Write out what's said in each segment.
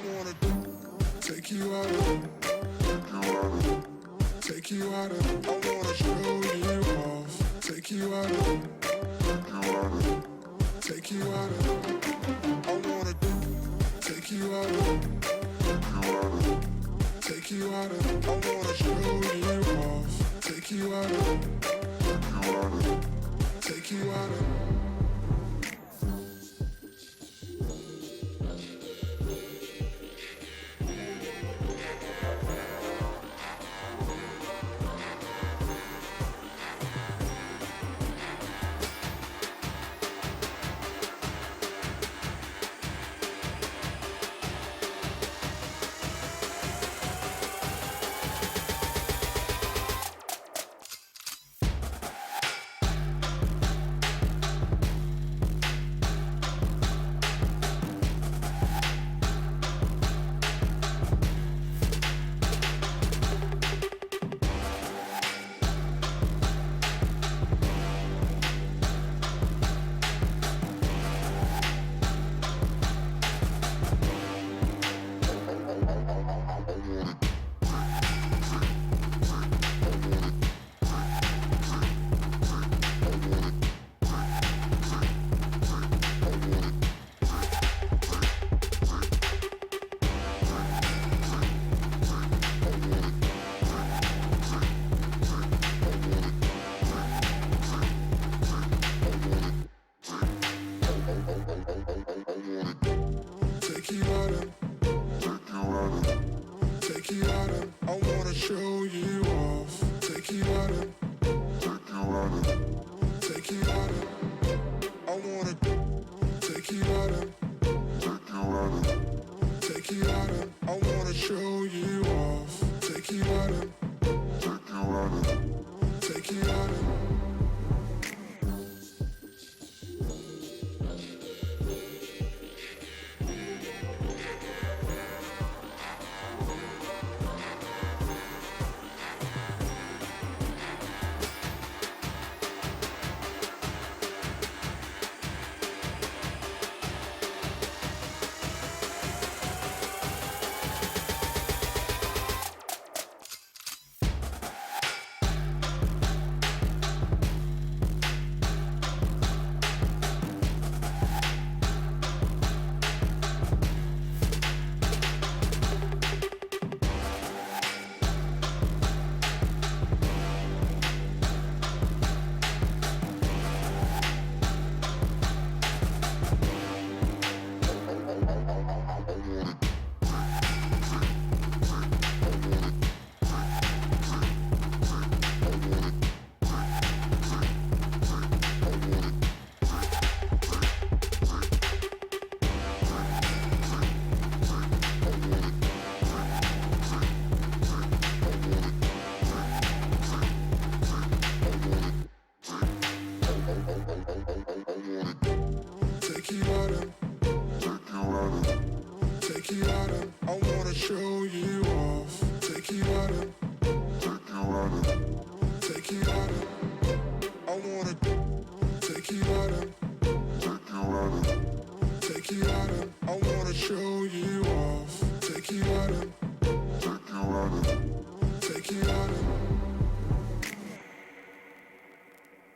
wanna take you out take you out I wanna show you off. Take you out take you out I wanna take you out take you out I wanna show you off. Take you out take you out take you out take you out I wanna show you off. Take you out take you out I wanna take you out take you out I wanna show you off. Take you out take you out take you out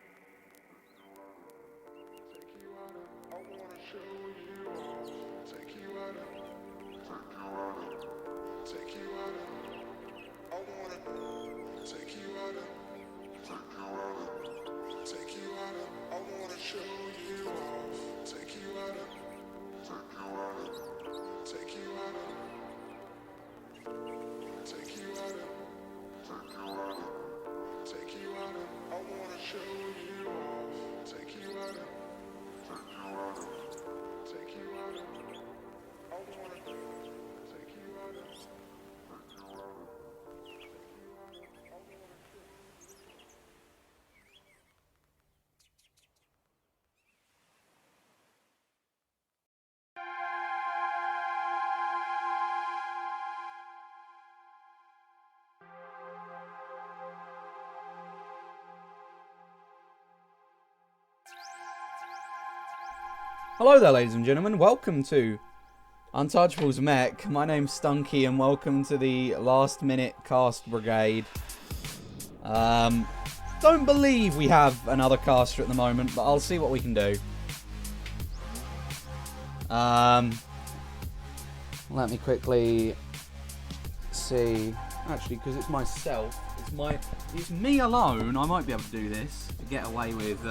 take you out I wanna show you off. Take you out take you out I wanna take you out take you out I wanna show you off. Take you out take you out Hello there, ladies and gentlemen. Welcome to Untouchables mech, my name's Stunky and welcome to the last minute cast brigade. Don't believe we have another caster at the moment, but I'll see what we can do. Let me quickly see. Actually, because it's myself, it's me alone, I might be able to do this. To get away with,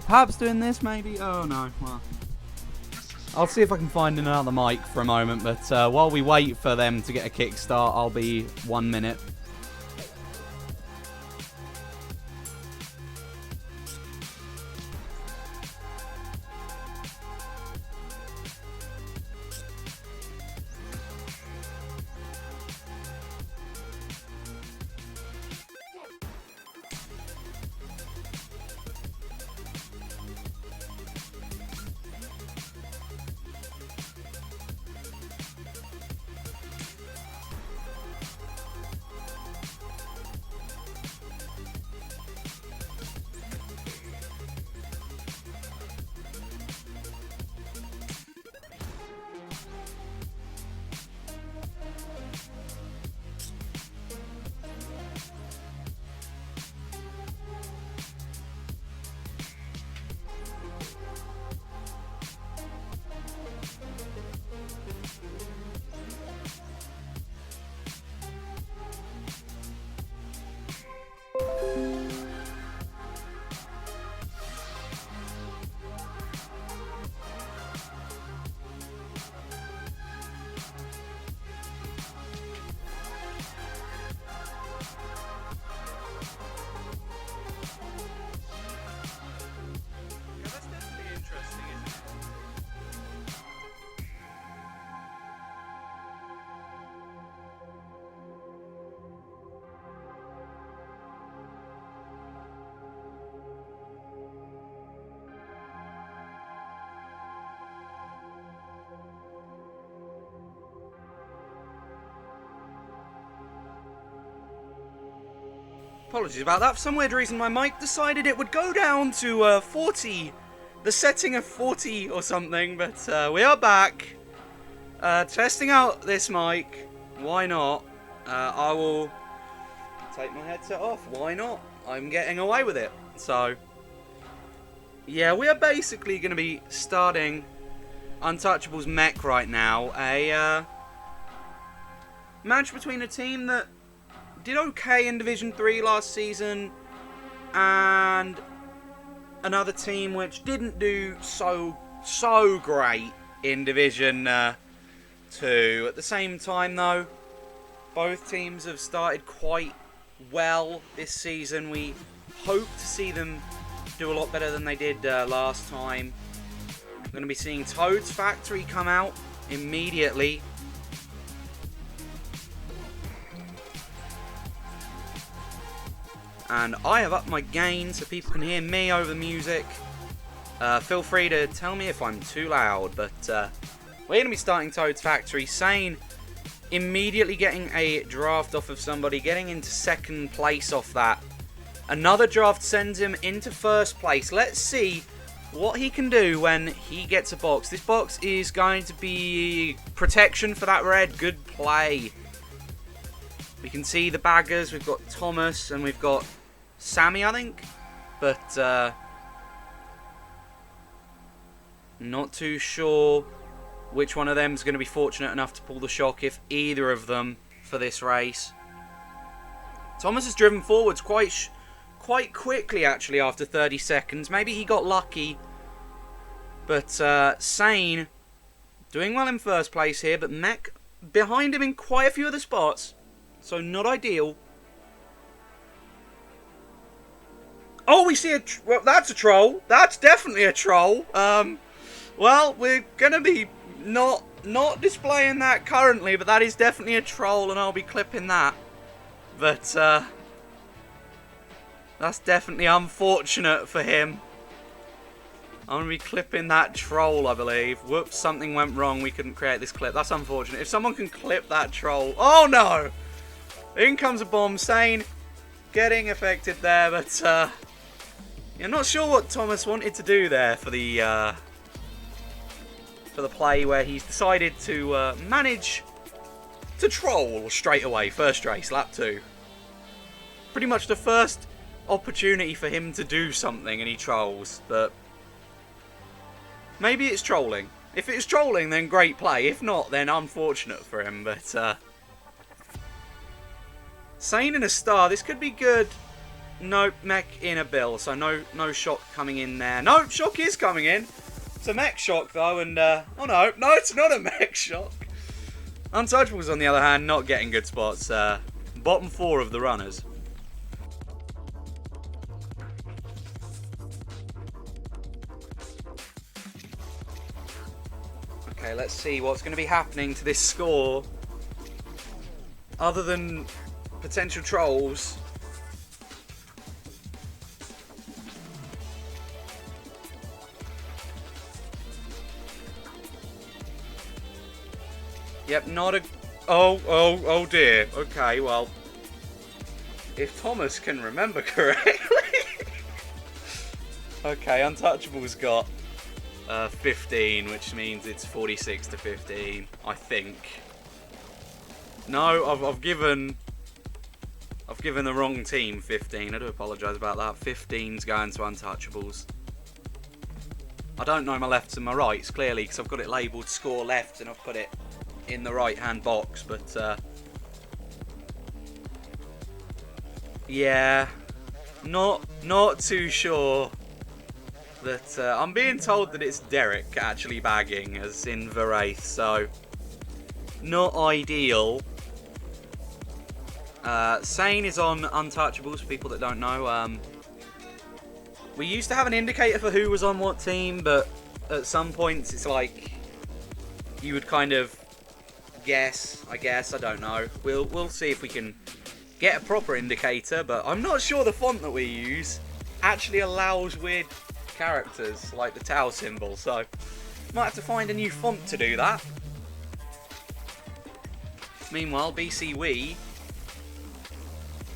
perhaps doing this, maybe? Oh no, well. I'll see if I can find another mic for a moment, but while we wait for them to get a kickstart, I'll be 1 minute. Apologies about that. For some weird reason, my mic decided it would go down to 40. The setting of 40 or something, but we are back. Testing out this mic. Why not? I will take my headset off. Why not? I'm getting away with it. So, yeah, we are basically going to be starting Untouchables mech right now. A match between a team that did okay in Division 3 last season, and another team which didn't do so great in Division 2. At the same time, though, both teams have started quite well this season. We hope to see them do a lot better than they did last time. We're going to be seeing Toad's Factory come out immediately. And I have upped my gain so people can hear me over the music. Feel free to tell me if I'm too loud, but we're going to be starting Toad's Factory. Sane immediately getting a draft off of somebody, getting into second place off that. Another draft sends him into first place. Let's see what he can do when he gets a box. This box is going to be protection for that red. Good play. We can see the baggers. We've got Thomas and we've got Sammy, I think. But not too sure which one of them is going to be fortunate enough to pull the shock, if either of them, for this race. Thomas has driven forwards quite quickly, actually, after 30 seconds. Maybe he got lucky. But Sane doing well in first place here, but Mech behind him in quite a few of the spots. So not ideal. Oh, we see well, that's a troll. That's definitely a troll. Well, we're gonna be not displaying that currently, but that is definitely a troll, and I'll be clipping that. But that's definitely unfortunate for him. I'm gonna be clipping that troll, I believe. Whoops, something went wrong. We couldn't create this clip. That's unfortunate. If someone can clip that troll, oh no! In comes a bomb. Sane getting affected there, but you're not sure what Thomas wanted to do there for the for the play where he's decided to manage to troll straight away. First race, lap 2. Pretty much the first opportunity for him to do something and he trolls, but maybe it's trolling. If it's trolling, then great play. If not, then unfortunate for him, but Sane in a star, this could be good. Nope, mech in a bill, so no shock coming in there. No, shock is coming in. It's a mech shock though, and oh no, it's not a mech shock. Untouchables, on the other hand, not getting good spots. Bottom 4 of the runners. Okay, let's see what's going to be happening to this score. Other than potential trolls. Yep, not a... Oh dear. Okay, well, if Thomas can remember correctly. Okay, Untouchables got 15, which means it's 46 to 15, I think. No, I've given the wrong team 15. I do apologise about that. 15's going to Untouchables. I don't know my lefts and my rights, clearly, because I've got it labelled score left and I've put it in the right-hand box, but yeah, not too sure that I'm being told that it's Derek actually bagging, as in Wraith, so not ideal. Sane is on Untouchables, for people that don't know. We used to have an indicator for who was on what team, but at some points it's like you would kind of guess, I guess, I don't know. We'll see if we can get a proper indicator, but I'm not sure the font that we use actually allows weird characters like the tau symbol, so might have to find a new font to do that. Meanwhile, BC Wii,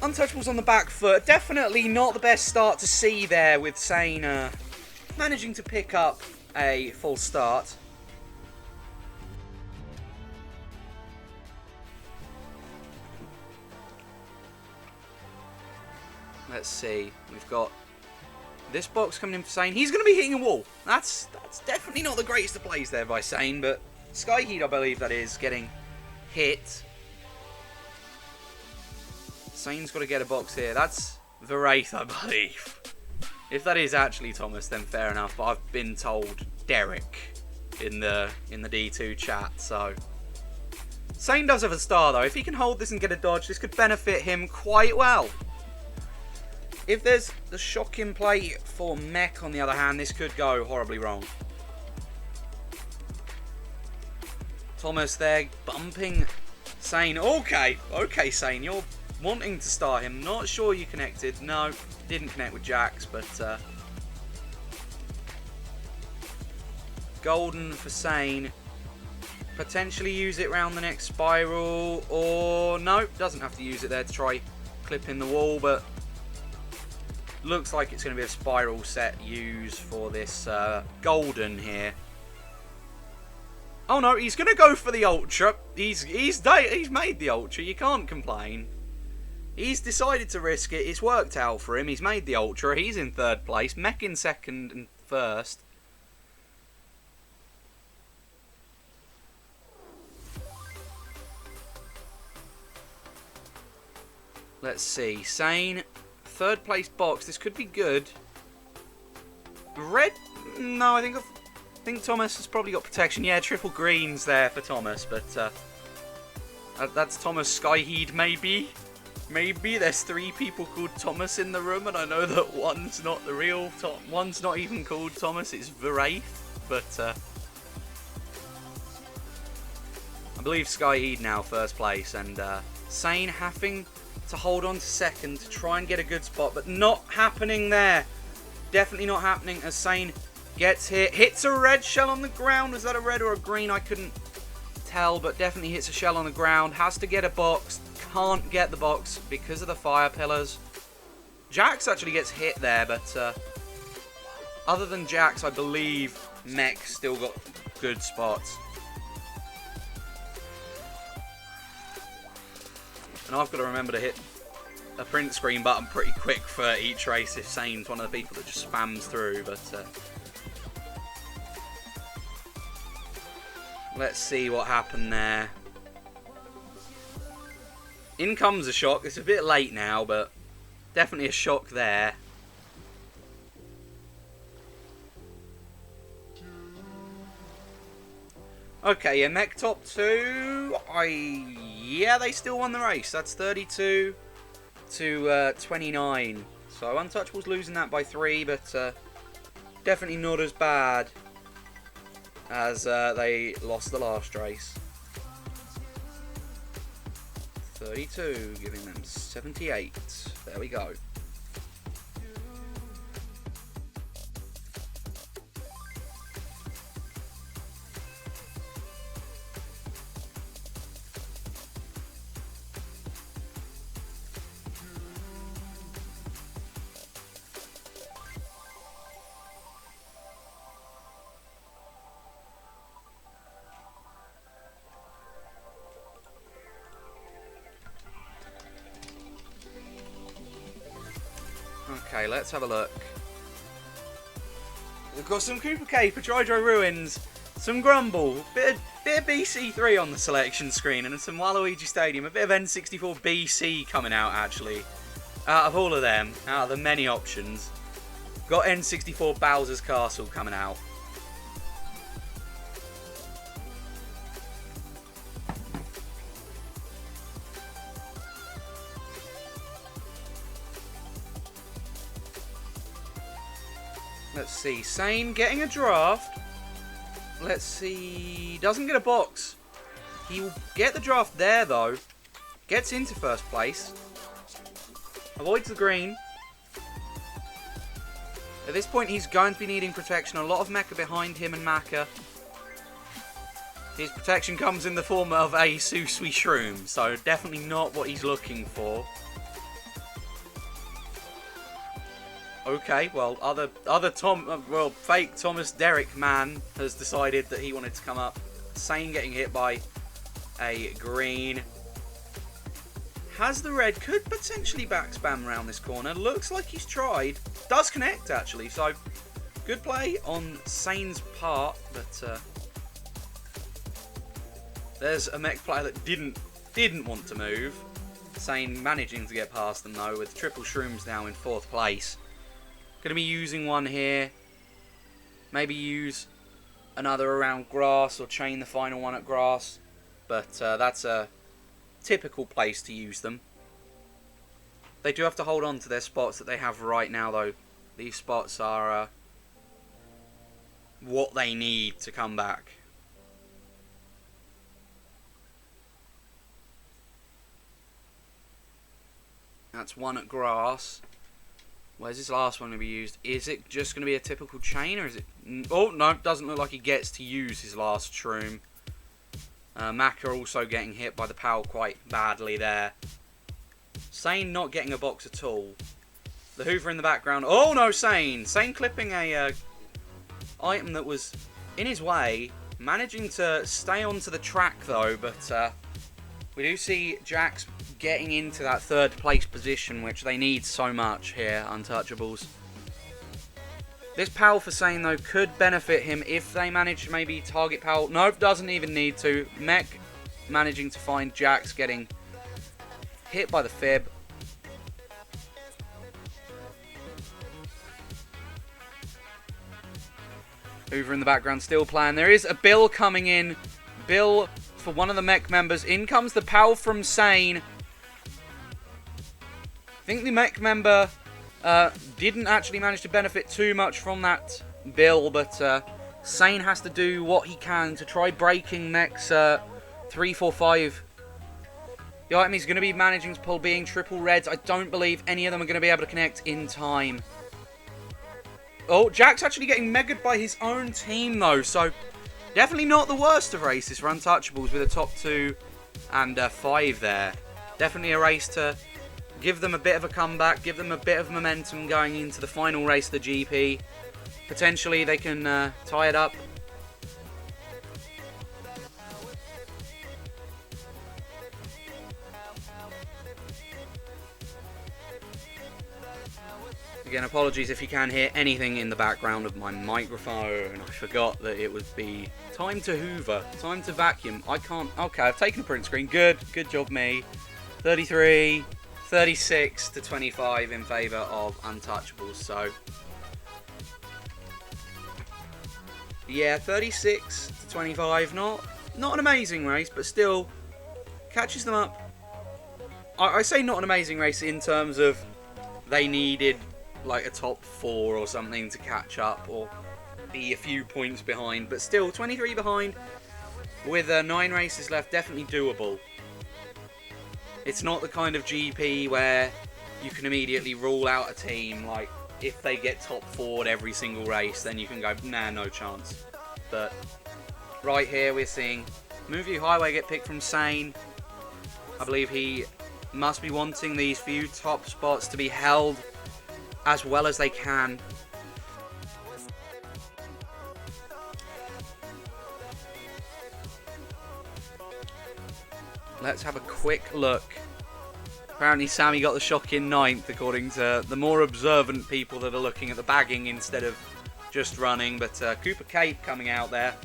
Untouchables on the back foot. Definitely not the best start to see there, with Sane managing to pick up a full start. Let's see. We've got this box coming in for Sane. He's going to be hitting a wall. That's definitely not the greatest of plays there by Sane, but Skyheat, I believe that is, getting hit. Sane's got to get a box here. That's Wraith, I believe. If that is actually Thomas, then fair enough, but I've been told Derek in the D2 chat, so Sane does have a star though. If he can hold this and get a dodge, this could benefit him quite well. If there's the shock in play for Mech, on the other hand, this could go horribly wrong. Thomas there bumping Sane. Okay, Sane, you're wanting to start him. Not sure you connected. No, didn't connect with Jax, but golden for Sane. Potentially use it round the next spiral, or no, doesn't have to use it there to try clipping the wall, but looks like it's going to be a spiral set used for this golden here. Oh no, he's going to go for the ultra. He's made the ultra. You can't complain. He's decided to risk it. It's worked out for him. He's made the ultra. He's in 3rd place. Mech in 2nd and 1st. Let's see. Sane, 3rd place box. This could be good. Red? No, I think Thomas has probably got protection. Yeah, triple greens there for Thomas, but that's Thomas Skyheed, maybe. Maybe there's 3 people called Thomas in the room, and I know that one's not the real one's not even called Thomas. It's Wraith, but I believe Skyheed now 1st place, and Sane having to hold on to 2nd to try and get a good spot, but not happening there. Definitely not happening as Sane gets hit. Hits a red shell on the ground. Was that a red or a green? I couldn't tell, but definitely hits a shell on the ground. Has to get a box. Can't get the box because of the fire pillars. Jax actually gets hit there, but other than Jax, I believe Mech still got good spots. And I've got to remember to hit a print screen button pretty quick for each race if Sane's one of the people that just spams through, but let's see what happened there. In comes a shock. It's a bit late now, but definitely a shock there. Okay, yeah, Mech top 2. Yeah, they still won the race. That's 32 to 29. So Untouchables losing that by 3, but definitely not as bad as they lost the last race. 32, giving them 78. There we go. Okay, let's have a look. We've got some Cooper Cape, a Dry Ruins, some Grumble, bit of BC3 on the selection screen, and some Waluigi Stadium, a bit of N64 BC coming out actually. Out of all of them, out of the many options, got N64 Bowser's Castle coming out. Let's see, Sane getting a draft. Let's see, doesn't get a box. He will get the draft there though. Gets into first place. Avoids the green. At this point he's going to be needing protection. A lot of mecha behind him and Maka. His protection comes in the form of a Susui Shroom, so definitely not what he's looking for. Okay, well, fake Thomas Derrick man has decided that he wanted to come up. Sane getting hit by a green. Has the red, could potentially back spam around this corner. Looks like he's tried. Does connect, actually, so good play on Sane's part, but there's a mech player that didn't want to move. Sane managing to get past them, though, with triple shrooms now in 4th place. Going to be using one here. Maybe use another around grass or chain the final one at grass. But that's a typical place to use them. They do have to hold on to their spots that they have right now, though. These spots are what they need to come back. That's one at grass. Where's this last one going to be used? Is it just going to be a typical chain, or is it... Oh, no, doesn't look like he gets to use his last shroom. Maka also getting hit by the PAL quite badly there. Sane not getting a box at all. The Hoover in the background. Oh, no, Sane! Sane clipping a item that was in his way. Managing to stay onto the track, though, but we do see Jax getting into that 3rd place position, which they need so much here, Untouchables. This PAL for Sane, though, could benefit him if they manage to maybe target PAL. Nope, doesn't even need to. Mech managing to find Jax getting hit by the fib. Hoover in the background still playing. There is a Bill coming in. Bill for one of the mech members. In comes the PAL from Sane. I think the mech member didn't actually manage to benefit too much from that Bill, but Sane has to do what he can to try breaking mech's 3, 4, 5. The item he's going to be managing to pull being triple reds. I don't believe any of them are going to be able to connect in time. Oh, Jack's actually getting megaed by his own team, though, so definitely not the worst of races for Untouchables with a top 2 and 5 there. Definitely a race to give them a bit of a comeback, give them a bit of momentum going into the final race of the GP. Potentially they can tie it up Again, apologies if you can hear anything in the background of my microphone. I forgot that it would be time to hoover, time to vacuum. I can't... Okay, I've taken a print screen. Good job me. 33, 36 to 25 in favour of Untouchables, so... Yeah, 36 to 25, not an amazing race, but still catches them up. I say not an amazing race in terms of they needed like a top 4 or something to catch up or be a few points behind, but still 23 behind with 9 races left, definitely doable. It's not the kind of GP where you can immediately rule out a team, like if they get top 4 every single race, then you can go, nah, no chance. But right here we're seeing Wiimmfi Highway get picked from Sane. I believe he must be wanting these few top spots to be held as well as they can. Let's have a quick look. Apparently Sammy got the shock in 9th, according to the more observant people that are looking at the bagging instead of just running. But Cooper Cape coming out there.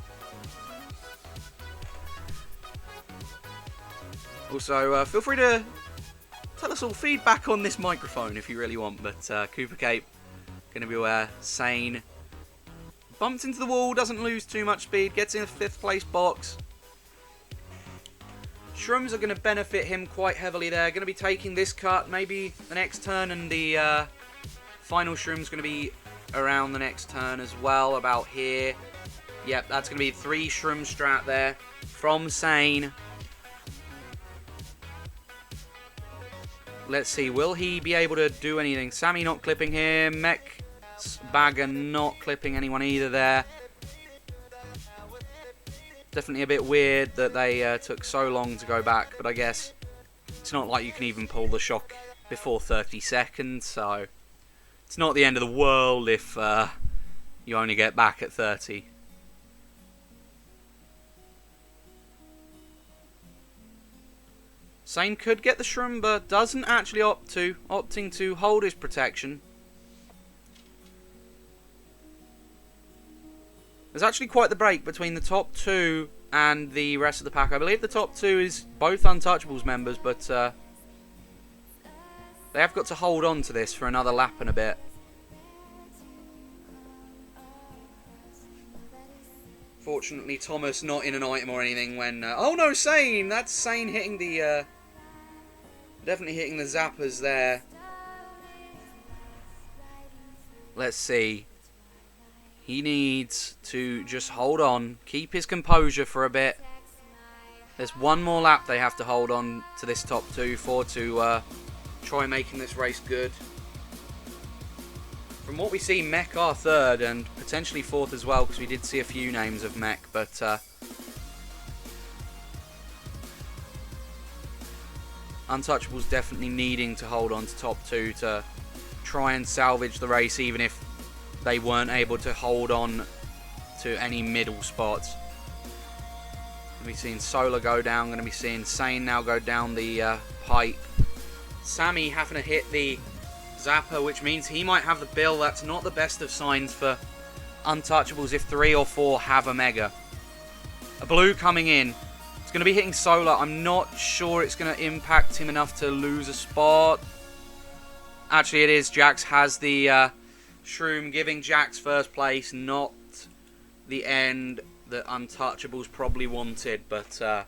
Also, feel free to tell us all feedback on this microphone if you really want. But Cooper Cape, going to be aware. Sane bumps into the wall, doesn't lose too much speed, gets in a 5th place box. Shrooms are going to benefit him quite heavily there. Going to be taking this cut, maybe the next turn, and the final Shroom's going to be around the next turn as well, about here. Yep, that's going to be 3 Shroom strat there from Sane. Let's see, will he be able to do anything? Sammy not clipping him. Mech's Bagger not clipping anyone either there. Definitely a bit weird that they took so long to go back, but I guess it's not like you can even pull the shock before 30 seconds, so it's not the end of the world if you only get back at 30. Sane could get the Shroom, but doesn't actually opting to hold his protection. There's actually quite the break between the top 2 and the rest of the pack. I believe the top 2 is both Untouchables members, but they have got to hold on to this for another lap and a bit. Fortunately, Thomas not in an item or anything when... oh no, Sane! That's Sane hitting the... definitely hitting the zappers there. Let's see. He needs to just hold on, keep his composure for a bit. There's one more lap they have to hold on to this top 2 for to try making this race good. From what we see, Mech are 3rd and potentially 4th as well, because we did see a few names of Mech, but Untouchables definitely needing to hold on to top 2 to try and salvage the race, even if they weren't able to hold on to any middle spots. Going to be seeing Solar go down, going to be seeing Sane now go down the pipe. Sammy having to hit the Zapper, which means he might have the bill. That's not the best of signs for Untouchables if 3 or 4 have a Mega. A blue coming in. It's going to be hitting Solar. I'm not sure it's going to impact him enough to lose a spot. Actually, it is. Jax has the Shroom, giving Jax first place. Not the end that Untouchables probably wanted, but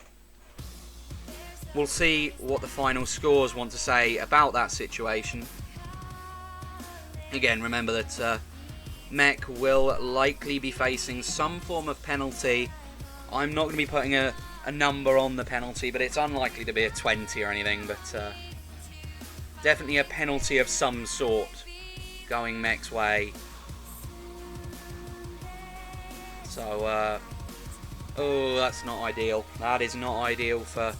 we'll see what the final scores want to say about that situation. Again, remember that Mech will likely be facing some form of penalty. I'm not going to be putting a number on the penalty, but it's unlikely to be a 20 or anything, but definitely a penalty of some sort going Mech's way. So, oh, that's not ideal. That is not ideal for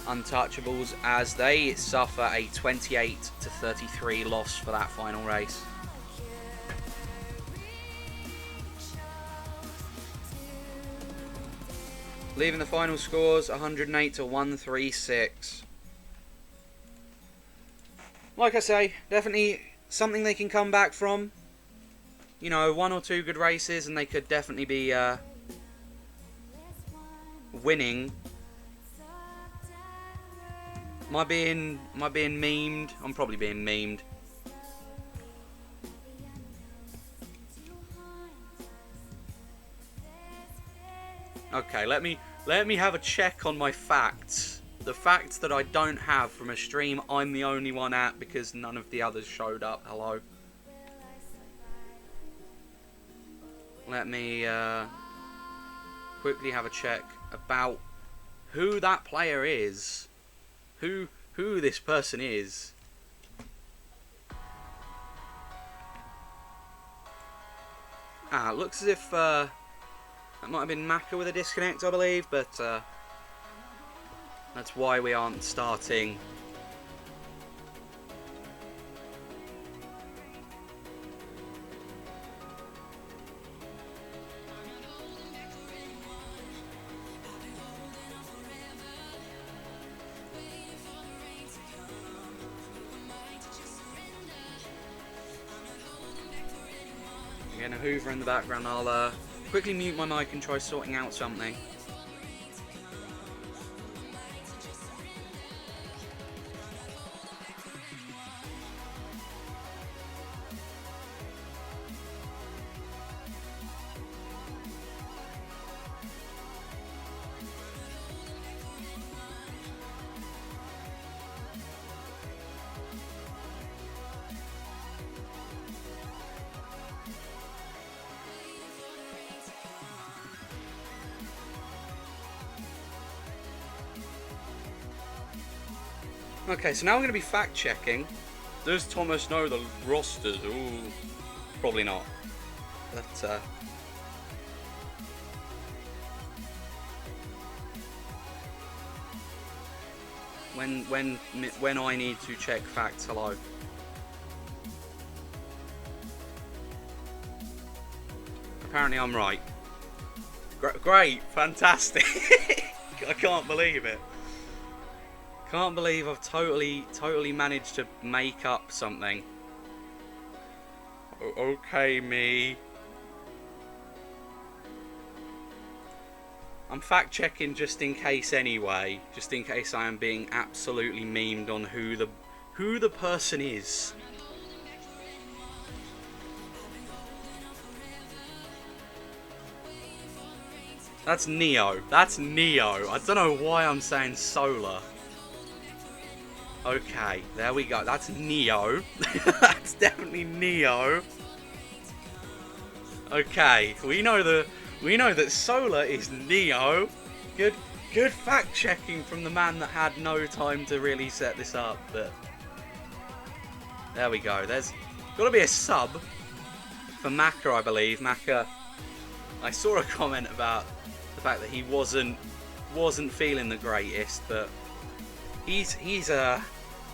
Untouchables, as they suffer a 28 to 33 loss for that final race. Leaving the final scores 108 to 136. Like I say, definitely something they can come back from. You know, 1 or 2 good races and they could definitely be winning. Am I being memed? I'm probably being memed. Okay, let me have a check on my facts. The facts that I don't have from a stream I'm the only one at because none of the others showed up. Hello. Let me quickly have a check about who that player is. Who this person is. It looks as if that might have been Maka with a disconnect, I believe, but that's why we aren't starting. Again, a Hoover in the background. I'll quickly mute my mic and try sorting out something. Okay, so now I'm going to be fact-checking. Does Thomas know the rosters? Ooh, probably not. But, when I need to check facts, hello. Apparently I'm right. Great, fantastic. I can't believe it. Can't believe I've totally managed to make up something. Okay, me. I'm fact checking just in case anyway. Just in case I am being absolutely memed on who the person is. That's Neo. That's Neo. I don't know why I'm saying Solar. Okay, there we go. That's Neo. That's definitely Neo. Okay, we know that Solar is Neo. Good fact checking from the man that had no time to really set this up. But there we go. There's got to be a sub for Maka, I believe. Maka. I saw a comment about the fact that he wasn't feeling the greatest, but he's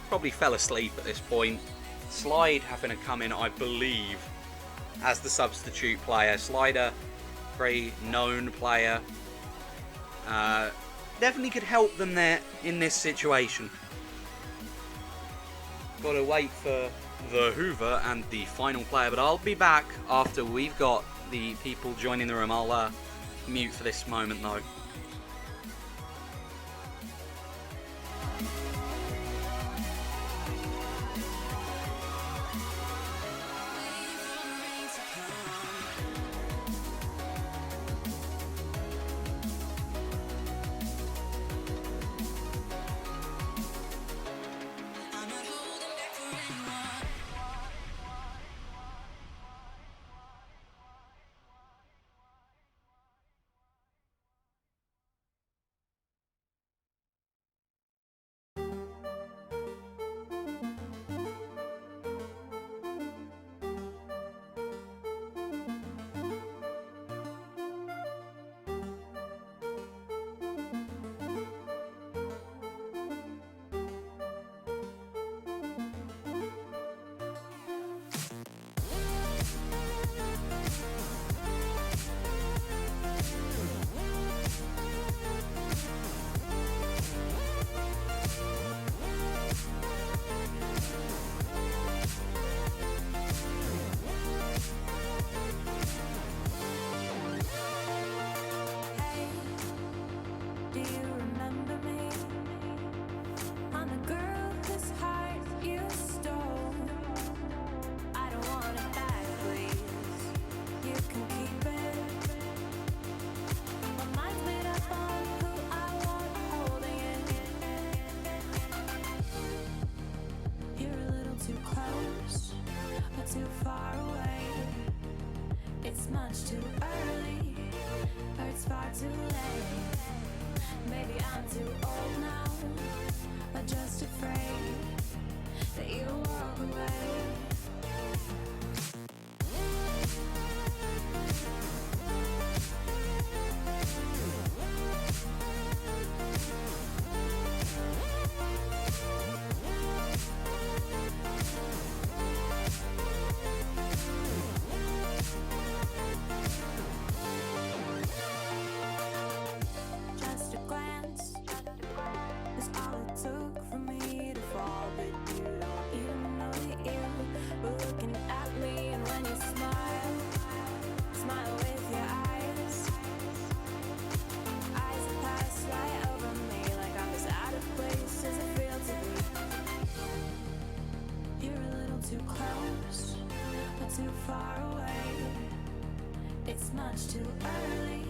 probably fell asleep at this point. Slide having to come in, I believe, as the substitute player. Slider, very known player. Definitely could help them there in this situation. Got to wait for the Hoover and the final player, but I'll be back after we've got the people joining the room. I'll mute for this moment though. took for me to fall, but you don't even know that you were looking at me. And when you smile, smile with your eyes that pass right over me, like I'm as out of place as it feels to be. You're a little too close, but too far away. It's much too early,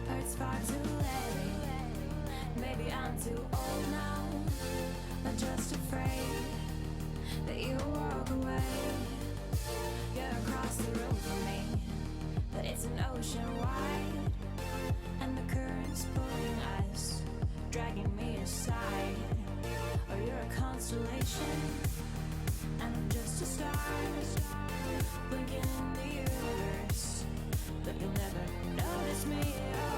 or it's far too late. Maybe I'm too old now, I'm just afraid that you walk away. You're across the room from me, but it's an ocean wide, and the current's pulling us, dragging me aside. Or you're a constellation, and I'm just a star, blinking in the universe, but you'll never notice me at all.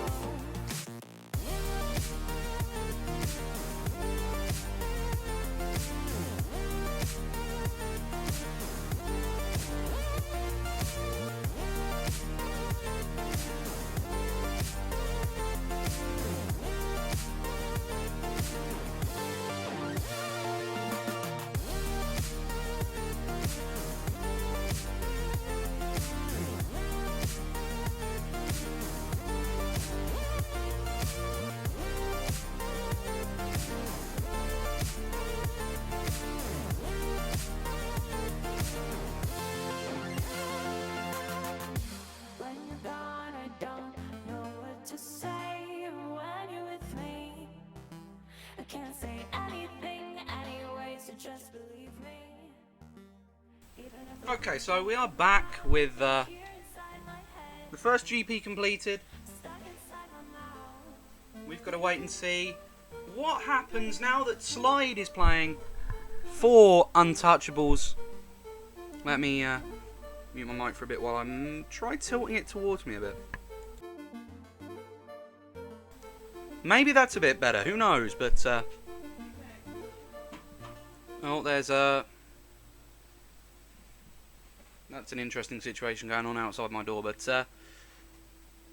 When you're gone, I don't know what to say. And when you're with me, I can't say anything anyway, so just believe me. Even if Okay, so we are back with here inside my head, the first GP completed. stuck inside my mouth. We've got to wait and see what happens now that Slide is playing for Untouchables. Let me mute my mic for a bit while I try tilting it towards me a bit. Maybe that's a bit better, who knows, but oh, there's that's an interesting situation going on outside my door, but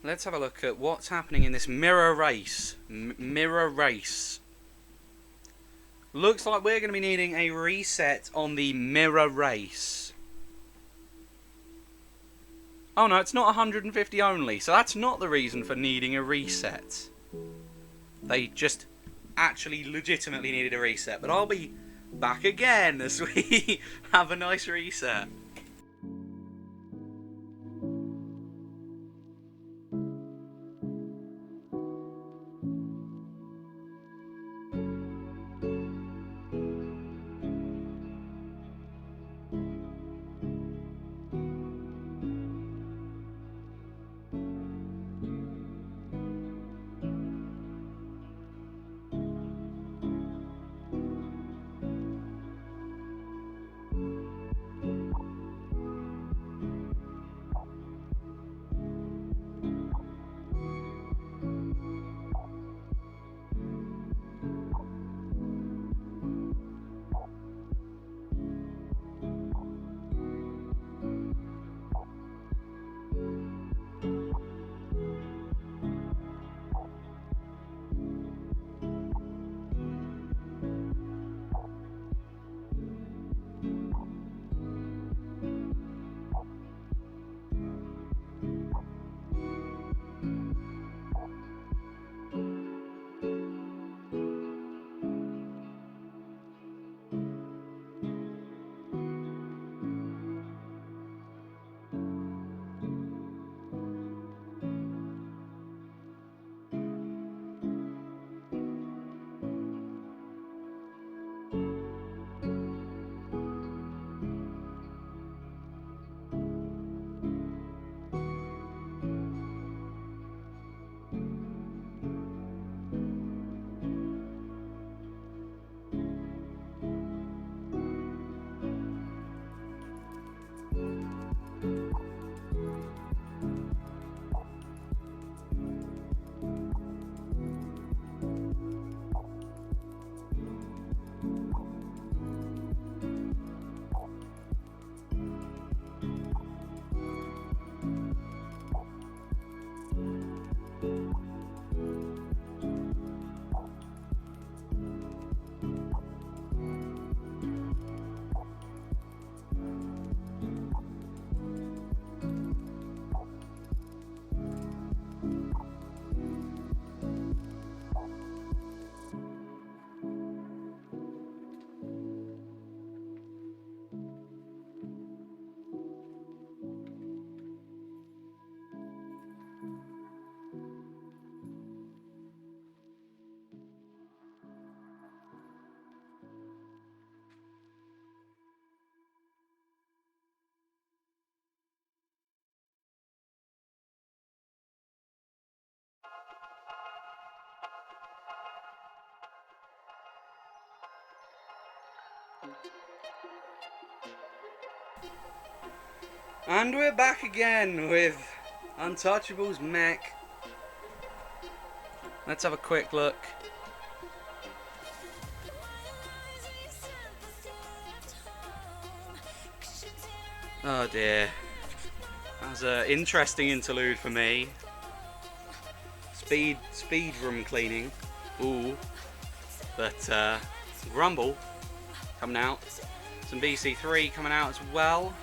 let's have a look at what's happening in this mirror race. Mirror race. Looks like we're going to be needing a reset on the mirror race. Oh no, it's not 150 only, so that's not the reason for needing a reset. They just actually legitimately needed a reset, but I'll be back again as we have a nice reset. And we're back again with Untouchables mech. Let's have a quick look. Oh dear. That was an interesting interlude for me. Speed room cleaning. Ooh. But Grumble coming out. Some BC3 coming out as well.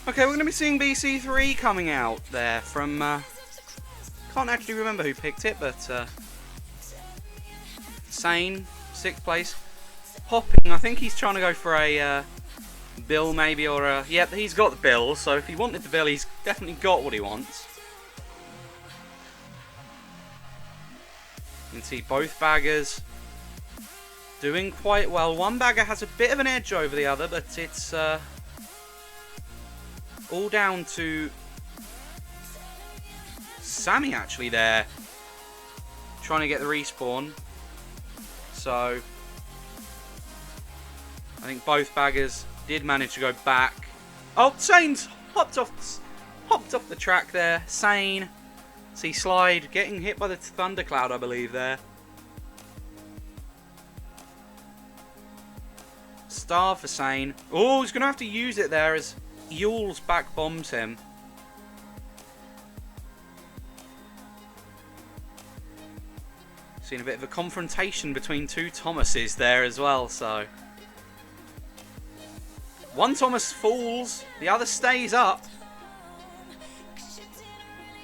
Okay, we're going to be seeing BC3 coming out there from, can't actually remember who picked it, but, Sane, 6th place. Hopping, I think he's trying to go for a, bill maybe, or a, yep, he's got the bill, so if he wanted the bill, he's definitely got what he wants. You can see both baggers doing quite well. One bagger has a bit of an edge over the other, but it's, all down to Sammy actually there, trying to get the respawn. So I think both baggers did manage to go back. Oh, Sane's hopped off the track there. Sane, see Slide getting hit by the thundercloud, I believe there. Star for Sane. Oh, he's gonna have to use it there as Yule's back bombs him. Seen a bit of a confrontation between two Thomases there as well, so. One Thomas falls, the other stays up.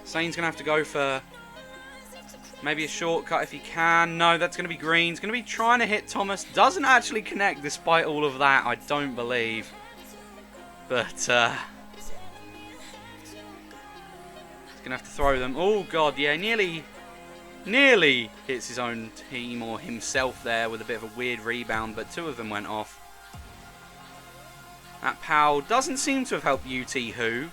Sane's going to have to go for maybe a shortcut if he can. No, that's going to be green. He's going to be trying to hit Thomas. Doesn't actually connect despite all of that, I don't believe. But, he's going to have to throw them. Oh, God, yeah, nearly hits his own team or himself there with a bit of a weird rebound, but two of them went off. That POW doesn't seem to have helped UT Who.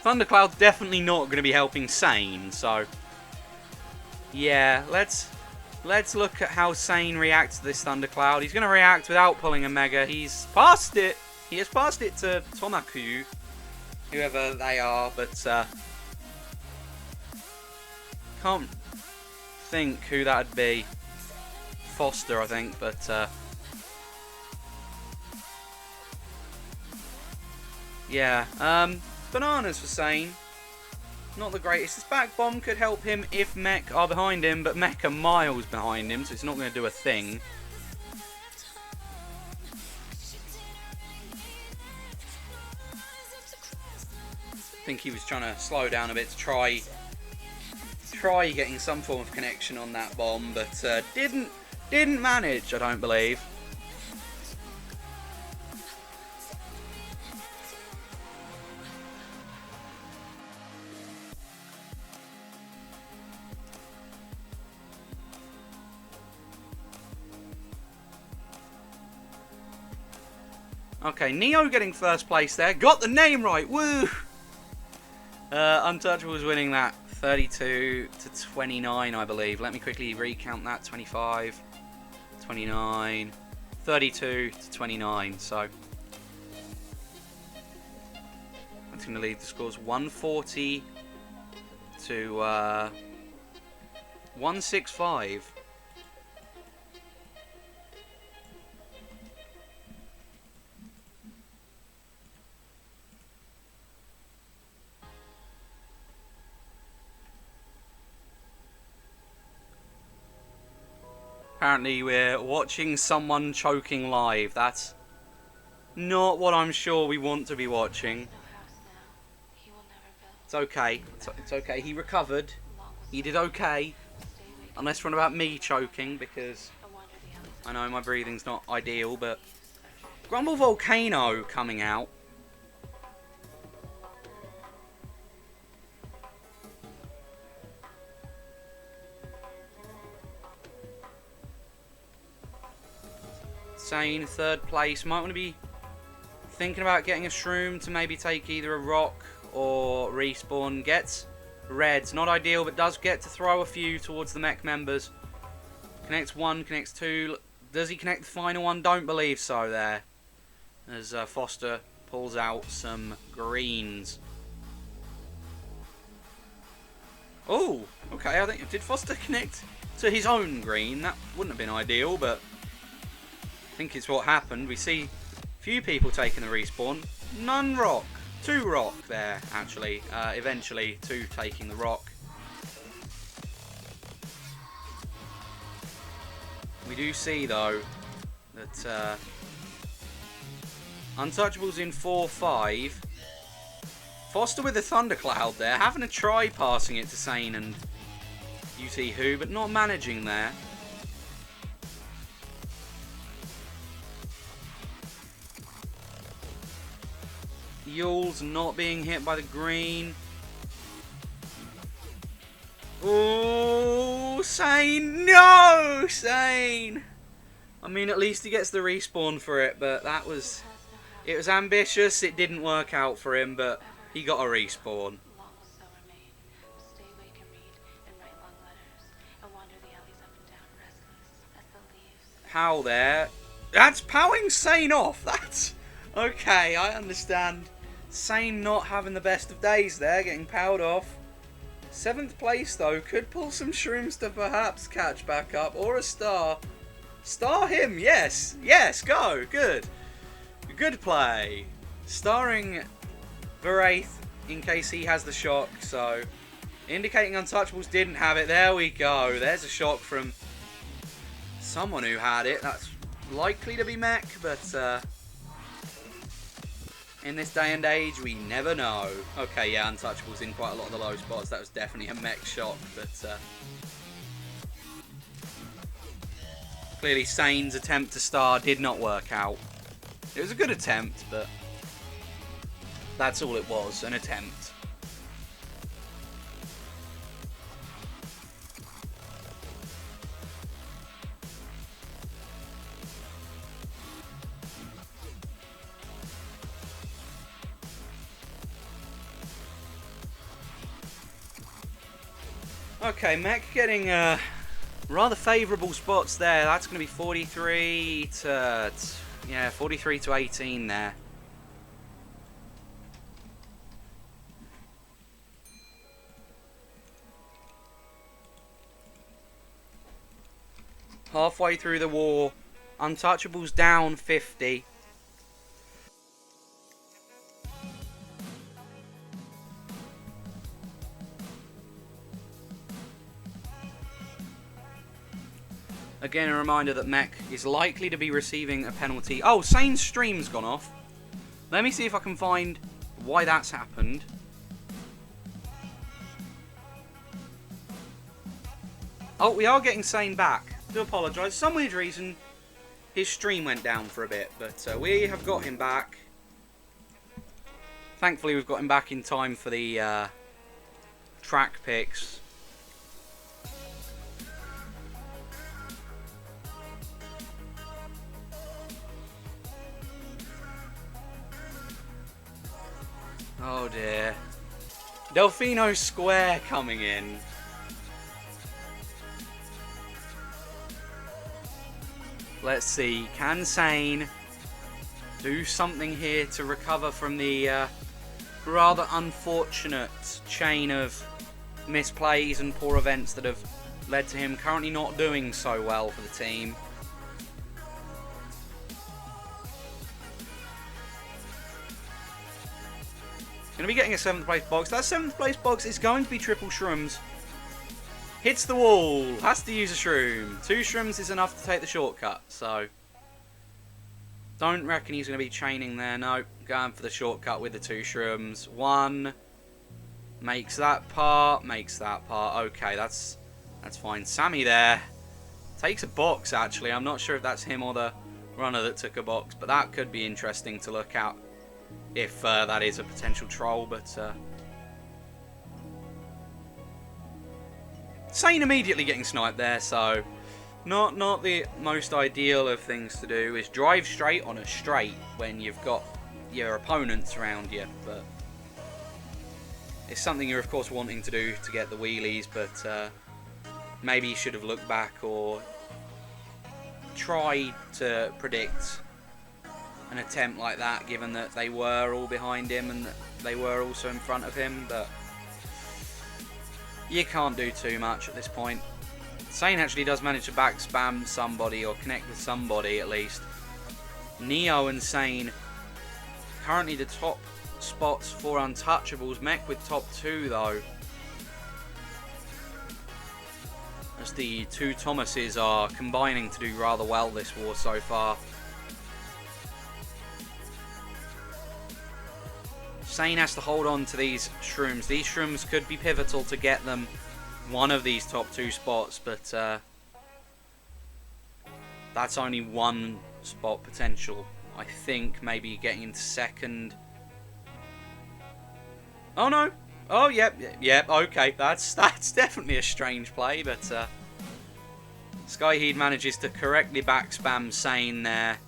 Thundercloud's definitely not going to be helping Sane, so yeah, let's look at how Sane reacts to this Thundercloud. He's going to react without pulling a Mega. He's passed it. He has passed it to Tomaku, whoever they are, but can't think who that'd be. Foster, I think, but yeah, bananas for Sane. Not the greatest. His back bomb could help him if Mech are behind him, but Mech are miles behind him, so it's not going to do a thing. I think he was trying to slow down a bit to try getting some form of connection on that bomb, but didn't manage, I don't believe. Okay, Neo getting first place there. Got the name right. Woo! Untouchables winning that 32 to 29, I believe. Let me quickly recount that. 25, 29, 32 to 29. So that's going to leave the scores 140 to 165. Apparently we're watching someone choking live. That's Not what I'm sure we want to be watching. It's okay. It's okay. He recovered. He did okay. Unless we're on about me choking, because I know my breathing's not ideal, but Grumble Volcano coming out. Sane, third place. Might want to be thinking about getting a shroom to maybe take either a rock or respawn. Gets reds. Not ideal, but does get to throw a few towards the mech members. Connects one, connects two. Does he connect the final one? Don't believe so there. As Foster pulls out some greens. Oh, okay. I think, did Foster connect to his own green? That wouldn't have been ideal, but I think it's what happened. We see a few people taking the respawn. None rock. 2 rock there, actually. Eventually, 2 taking the rock. We do see, though, that Untouchables in 4-5. Foster with a thundercloud there, having a try passing it to Sane and UT Who, but not managing there. Yule's not being hit by the green. Oh, Sane! No! Sane! I mean, at least he gets the respawn for it, but that was... It was ambitious, it didn't work out for him, but he got a respawn. Pow there. That's powing Sane off! That's... Okay, I understand. Sane not having the best of days there, getting powed off. 7th place, though, could pull some shrooms to perhaps catch back up, or a star. Star him, yes! Yes, go! Good. Good play. Starring Veraith in case he has the shock, so indicating Untouchables didn't have it. There we go. There's a shock from someone who had it. That's likely to be Mech, but in this day and age, we never know. Okay, yeah, Untouchables in quite a lot of the low spots. That was definitely a Mech shock, but clearly Sane's attempt to star did not work out. It was a good attempt, but that's all it was, an attempt. Okay, Mech getting rather favourable spots there. That's going to be 43 to... Yeah, 43 to 18 there. Halfway through the war, Untouchables down 50. Again, a reminder that Mech is likely to be receiving a penalty. Oh, Sane's stream's gone off. Let me see if I can find why that's happened. Oh, we are getting Sane back. Do apologise. For some weird reason, his stream went down for a bit, but we have got him back. Thankfully, we've got him back in time for the track picks. Oh dear. Delfino Square coming in. Let's see, can Sane do something here to recover from the rather unfortunate chain of misplays and poor events that have led to him currently not doing so well for the team? Going to be getting a 7th place box. That 7th place box is going to be triple shrooms. Hits the wall. Has to use a shroom. 2 shrooms is enough to take the shortcut. So Don't reckon he's going to be chaining there. No, going for the shortcut with the 2 shrooms. 1 makes that part, makes that part. Okay, that's fine. Sammy there takes a box, actually. I'm not sure if that's him or the runner that took a box, but that could be interesting to look at if that is a potential troll. But Sane immediately getting sniped there, so not the most ideal of things to do is drive straight on a straight when you've got your opponents around you, but it's something you're of course wanting to do to get the wheelies, but maybe you should have looked back or tried to predict an attempt like that, given that they were all behind him and that they were also in front of him, but you can't do too much at this point. Sane actually does manage to back spam somebody or connect with somebody at least. Neo and Sane currently the top spots for Untouchables. Mech with top 2 though, as the 2 Thomases are combining to do rather well this war so far. Sane has to hold on to these shrooms. These shrooms could be pivotal to get them one of these top 2 spots, but that's only 1 spot potential. I think maybe getting into 2nd. Oh no! Oh yep, okay. That's definitely a strange play, but Skyheed manages to correctly back spam Sane there,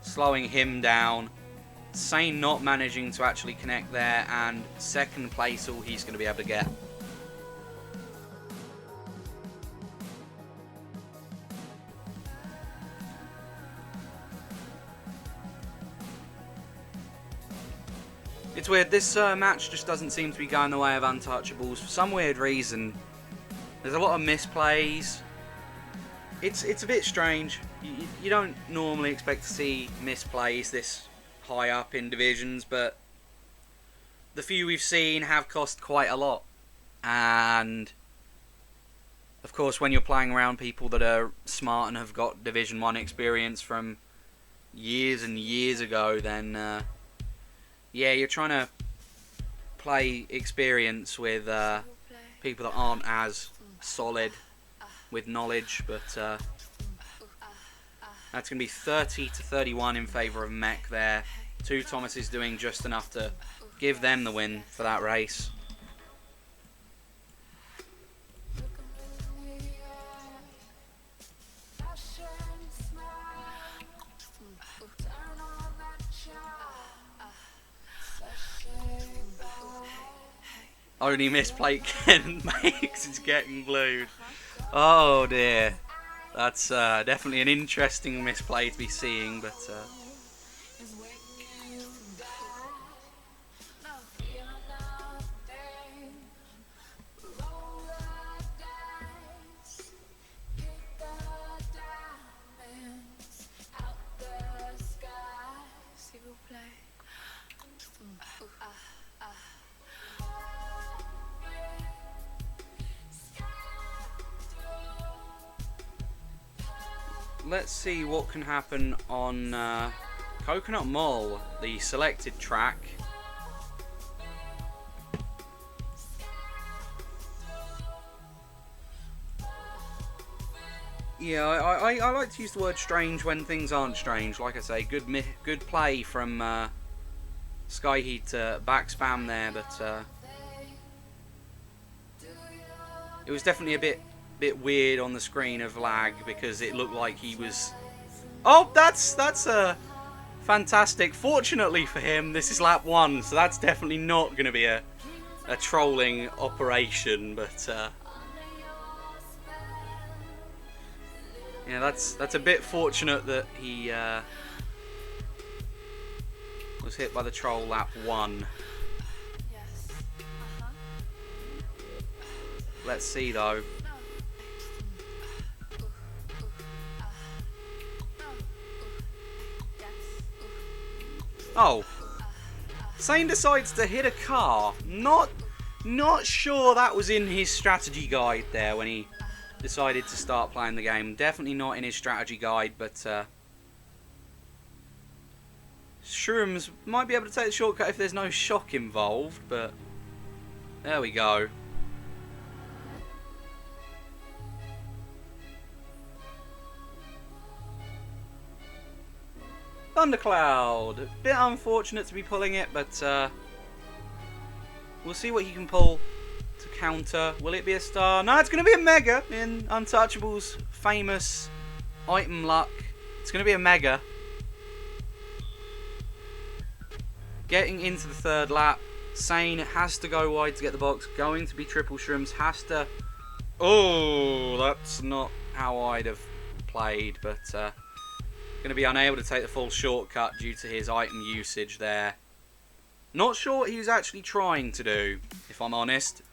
slowing him down. Sane not managing to actually connect there, and 2nd place all he's going to be able to get. It's weird, this match just doesn't seem to be going the way of Untouchables for some weird reason. There's a lot of misplays. It's a bit strange. You don't normally expect to see misplays this high up in divisions, but the few we've seen have cost quite a lot. And of course, when you're playing around people that are smart and have got Division 1 experience from years and years ago, then yeah, you're trying to play experience with people that aren't as solid with knowledge, but that's going to be 30 to 31 in favour of Mech there. 2 Thomases doing just enough to give them the win for that race. Only misplay Ken makes is getting glued. Oh dear. That's definitely an interesting misplay to be seeing, but let's see what can happen on Coconut Mall, the selected track. Yeah, I like to use the word strange when things aren't strange. Like I say, good play from Skyheat to back spam there, but it was definitely a bit weird on the screen of lag, because it looked like he was... Oh, that's fantastic. Fortunately for him, this is lap 1, so that's definitely not going to be a trolling operation, but yeah, that's a bit fortunate that he was hit by the troll lap 1. Let's see though. Oh, Sane decides to hit a car. Not sure that was in his strategy guide there when he decided to start playing the game. Definitely not in his strategy guide, but Shrooms might be able to take the shortcut if there's no shock involved, but there we go. Thundercloud. Bit unfortunate to be pulling it, but we'll see what he can pull to counter. Will it be a star? No, it's going to be a mega in Untouchables' famous item luck. It's going to be a mega. Getting into the third lap. Sane has to go wide to get the box. Going to be triple shrooms. Has to... Oh, that's not how I'd have played, but... going to be unable to take the full shortcut due to his item usage there. Not sure what he was actually trying to do, if I'm honest.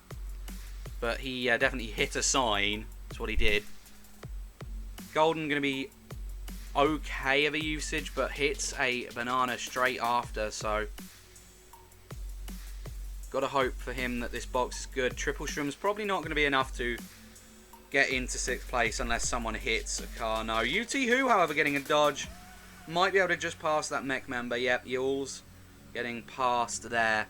But he definitely hit a sign. That's what he did. Golden going to be okay of a usage, but hits a banana straight after, so... got to hope for him that this box is good. Triple Shroom's probably not going to be enough to get into 6th place unless someone hits a car. No, UT Who, however, getting a dodge. Might be able to just pass that mech member. Yep, Yules getting past there.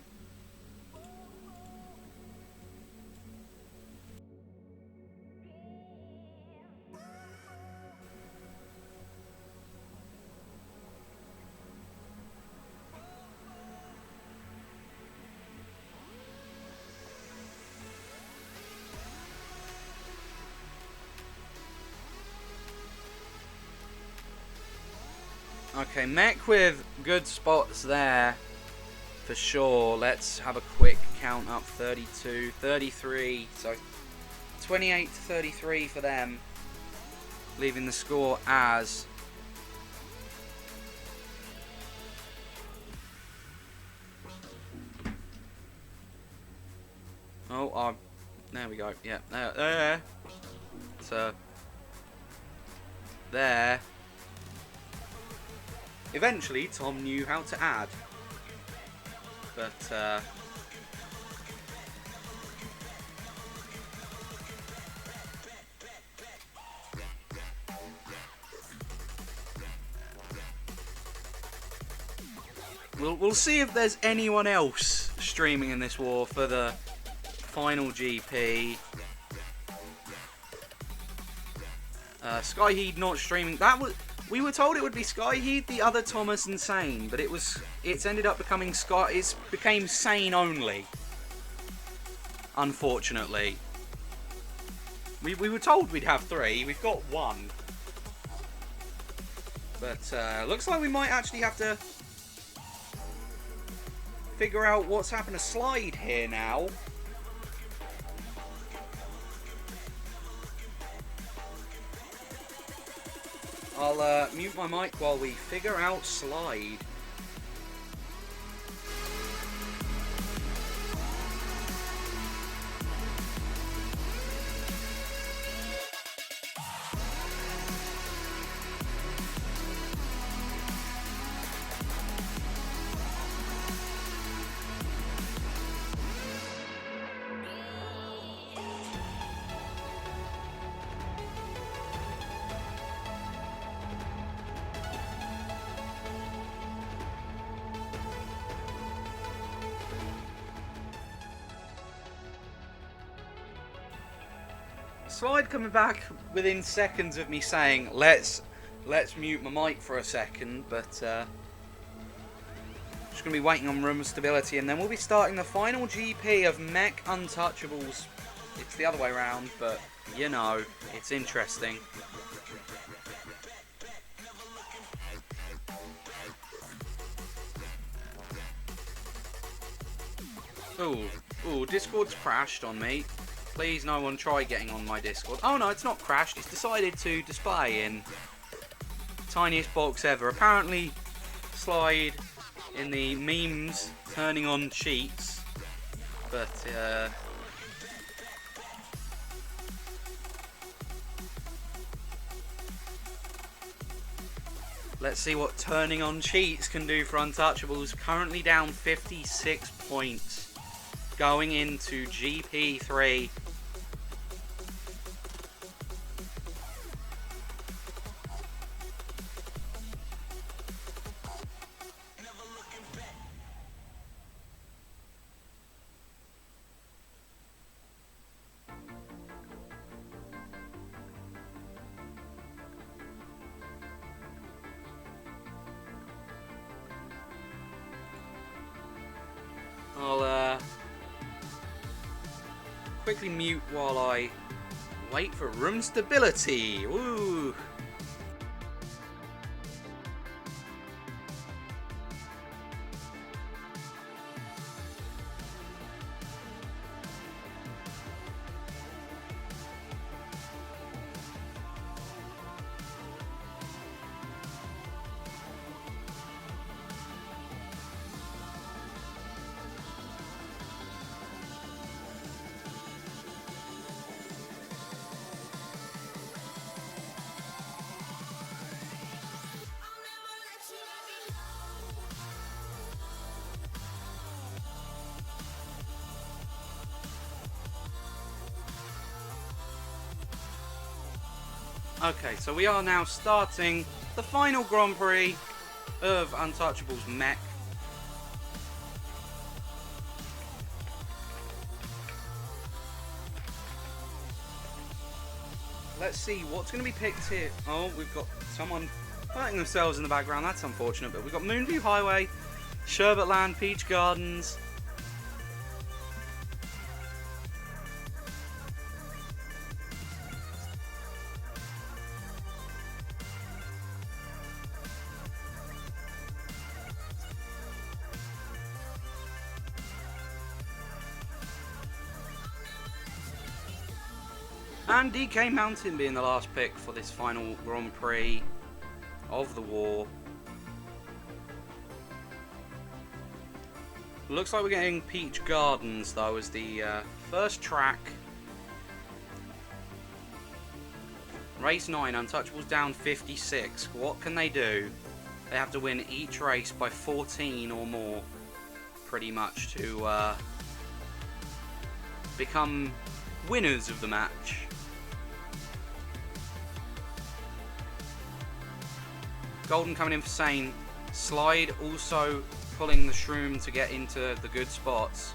Okay, mech with good spots there for sure. Let's have a quick count up. 32, 33, so 28 to 33 for them, leaving the score as there we go. Yeah, there. So there. Eventually, Tom knew how to add, but we'll see if there's anyone else streaming in this war for the final GP. Skyheed not streaming. We were told it would be Skyheed, the other Thomas, and Sane, but it's ended up becoming it became Sane only. Unfortunately, we were told we'd have 3. We've got 1, but looks like we might actually have to figure out what's happened to Slide here now. I'll mute my mic while we figure out Slide. Slide coming back within seconds of me saying let's mute my mic for a second, but just gonna be waiting on room stability, and then we'll be starting the final GP of Mech Untouchables. It's the other way around, but you know, it's interesting. Ooh, Discord's crashed on me. Please, no one try getting on my Discord. Oh no, it's not crashed. It's decided to display in tiniest box ever. Apparently, Slide in the memes turning on cheats, but let's see what turning on cheats can do for Untouchables. Currently down 56 points, going into GP3. quickly mute while I wait for room stability. Woo! Okay, so we are now starting the final Grand Prix of Untouchables Mech. Let's see what's going to be picked here. Oh, we've got someone hurting themselves in the background. That's unfortunate, but we've got Moonview Highway, Sherbetland, Peach Gardens. And DK Mountain being the last pick for this final Grand Prix of the war. Looks like we're getting Peach Gardens though as the first track. Race 9, Untouchables down 56. What can they do? They have to win each race by 14 or more, pretty much, to become winners of the match. Golden coming in for Sane. Slide also pulling the Shroom to get into the good spots.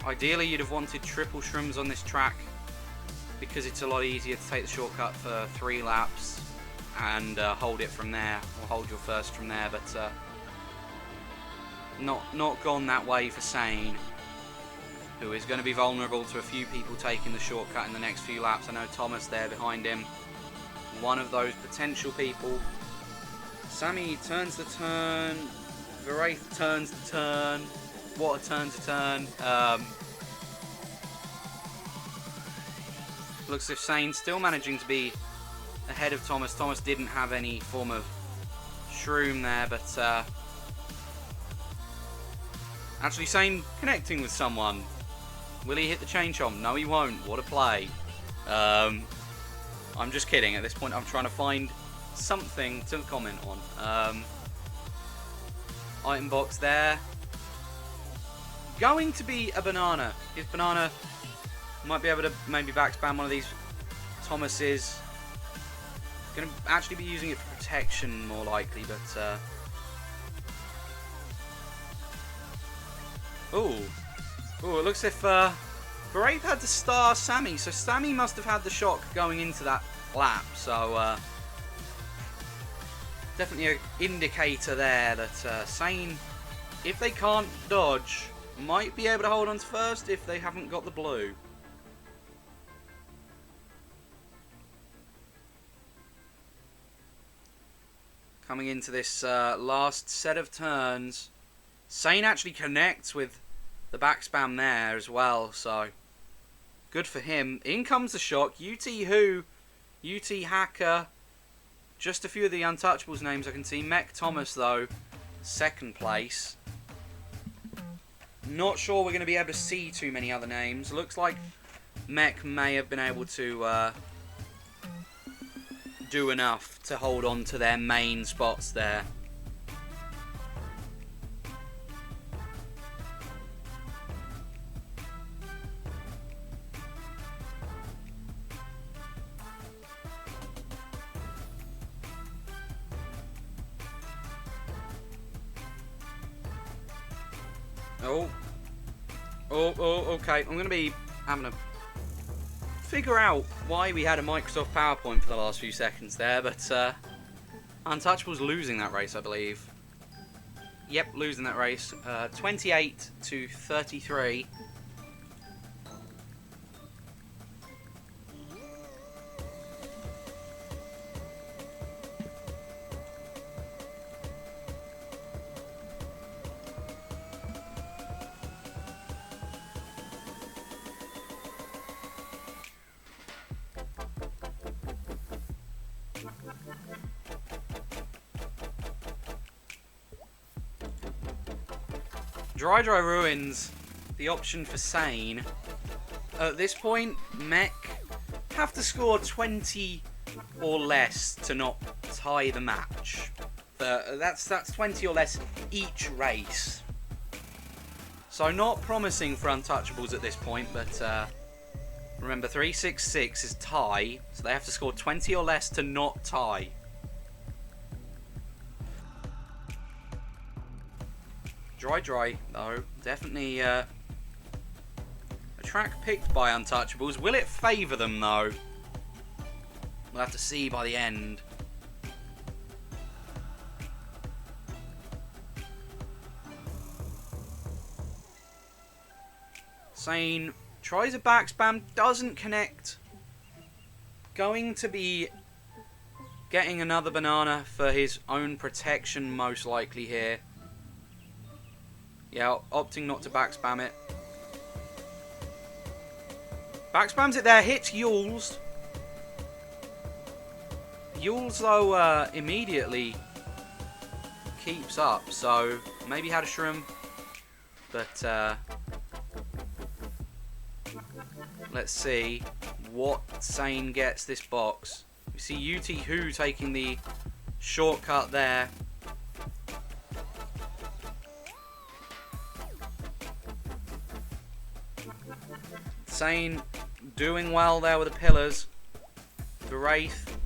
Ideally you'd have wanted triple Shrooms on this track because it's a lot easier to take the shortcut for 3 laps and hold it from there, or hold your first from there, but not gone that way for Sane, who is going to be vulnerable to a few people taking the shortcut in the next few laps. I know Thomas there behind him, one of those potential people. Sammy turns the turn, Veraith turns the turn. What a turn to turn. Looks as if Sane's still managing to be ahead of Thomas. Thomas didn't have any form of Shroom there, but actually Sane connecting with someone. Will he hit the chain chomp? No, he won't. What a play. I'm just kidding. At this point, I'm trying to find something to comment on. Item box there. Going to be a banana. If Banana might be able to maybe backspam one of these Thomases. Going to actually be using it for protection more likely, but ooh, it looks as if Veraith had to star Sammy, so Sammy must have had the shock going into that lap, so definitely an indicator there that Sane, if they can't dodge, might be able to hold on to first if they haven't got the blue. Coming into this last set of turns, Sane actually connects with the backspam there as well, so good for him. In comes the shock. UT Who, UT Hacker, just a few of the Untouchables names I can see. Mech Thomas though, second place. Not sure we're going to be able to see too many other names. Looks like Mech may have been able to do enough to hold on to their main spots there. Okay. I'm going to be having to figure out why we had a Microsoft PowerPoint for the last few seconds there, but Untouchables losing that race, I believe. Yep, losing that race. 28 to 33 Dry Ruins, the option for Sane. At this point, Mech have to score 20 or less to not tie the match. That's 20 or less each race. So not promising for Untouchables at this point, but remember 366 is tie, so they have to score 20 or less to not tie. Dry, though, definitely a track picked by Untouchables. Will it favour them, though? We'll have to see by the end. Sane tries a back spam, doesn't connect. Going to be getting another banana for his own protection, most likely here. Yeah, opting not to back spam it. Back spams it there, hits Yules. Yules, though, immediately keeps up, so maybe had a shroom, but let's see what Sane gets this box. We see UT Who taking the shortcut there. Sane doing well there with the pillars. The Wraith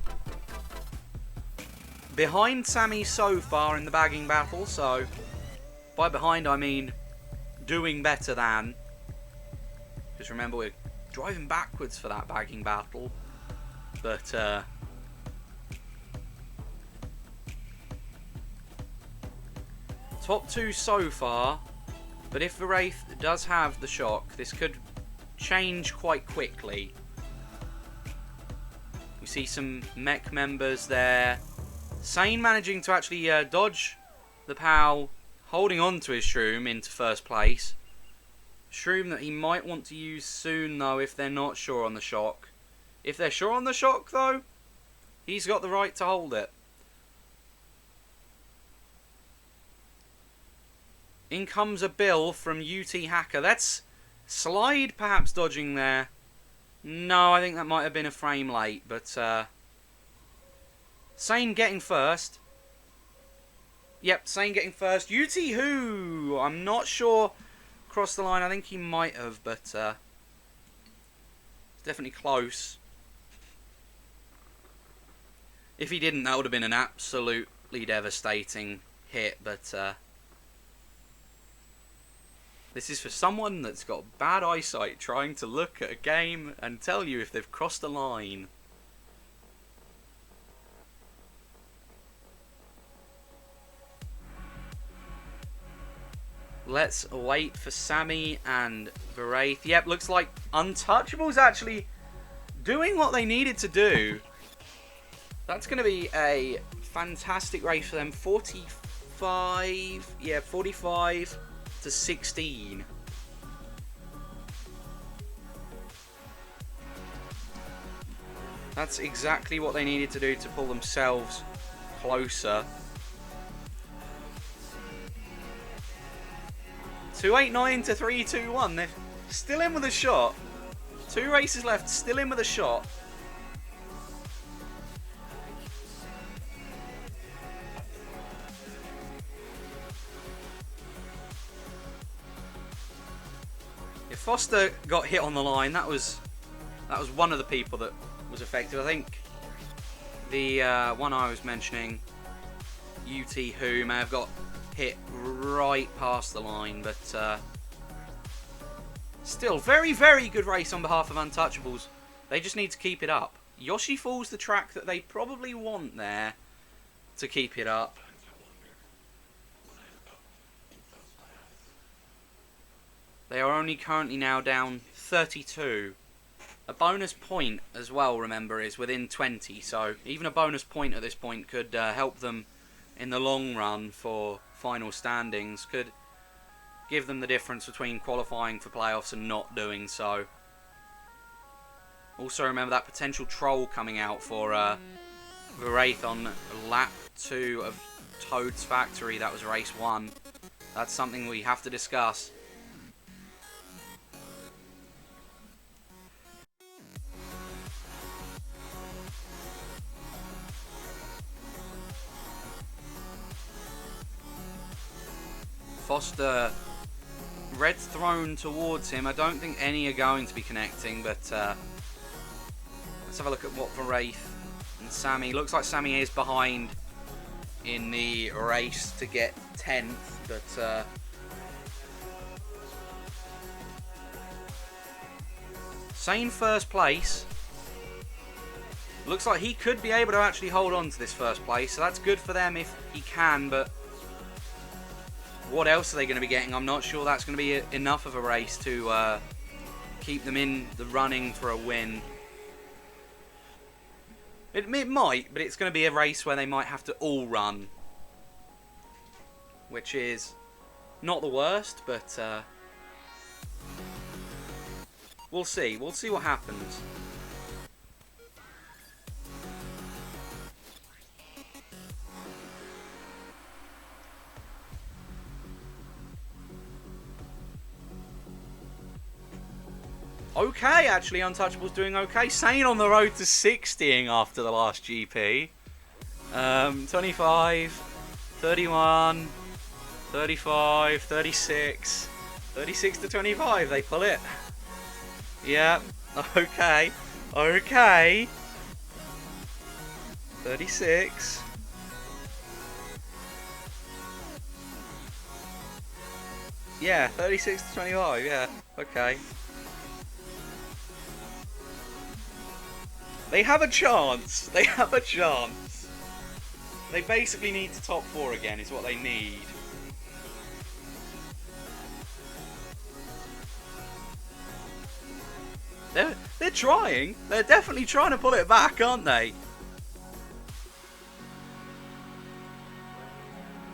behind Sammy so far in the bagging battle, so by behind I mean doing better than. Just remember we're driving backwards for that bagging battle, but top two so far, but if the Wraith does have the shock, this could change quite quickly. We see some mech members there. Sane managing to actually dodge the POW, holding on to his shroom into first place. Shroom that he might want to use soon, though, if they're not sure on the shock. If they're sure on the shock, though, he's got the right to hold it. In comes a bill from UT Hacker. That's Slide perhaps dodging there. No, I think that might have been a frame late, but Sane getting first. Yep, Sane getting first. UT Who, I'm not sure crossed the line. I think he might have, but it's definitely close. If he didn't, that would have been an absolutely devastating hit, but this is for someone that's got bad eyesight trying to look at a game and tell you if they've crossed a line. Let's wait for Sammy and Wraith. Yep, looks like Untouchables actually doing what they needed to do. That's going to be a fantastic race for them. 45 to 16. That's exactly what they needed to do to pull themselves closer. 289 to 321. They're still in with a shot. 2 races left, still in with a shot. If Foster got hit on the line, that was one of the people that was affected. I think the one I was mentioning, UT Who, may have got hit right past the line, but still, very, very good race on behalf of Untouchables. They just need to keep it up. Yoshi Falls the track that they probably want there to keep it up. They are only currently now down 32. A bonus point as well, remember, is within 20, so even a bonus point at this point could help them in the long run for final standings, could give them the difference between qualifying for playoffs and not doing so. Also remember that potential troll coming out for Wraith on lap 2 of Toad's Factory. That was race 1. That's something we have to discuss. Foster, red's thrown towards him. I don't think any are going to be connecting, but let's have a look at what Wraith and Sammy. Looks like Sammy is behind in the race to get 10th, but Sane first place. Looks like he could be able to actually hold on to this first place, so that's good for them if he can, but what else are they going to be getting? I'm not sure that's going to be enough of a race to keep them in the running for a win. It might, but it's going to be a race where they might have to all run, which is not the worst, but we'll see. We'll see what happens. Okay, actually, Untouchables doing okay. Sane on the road to 60ing after the last GP. 25, 31, 35, 36, 36 to 25. They pull it. Yeah, okay, okay. 36. Yeah, 36 to 25, yeah, okay. They have a chance. They have a chance. They basically need to top 4 again is what they need. They're trying. They're definitely trying to pull it back, aren't they?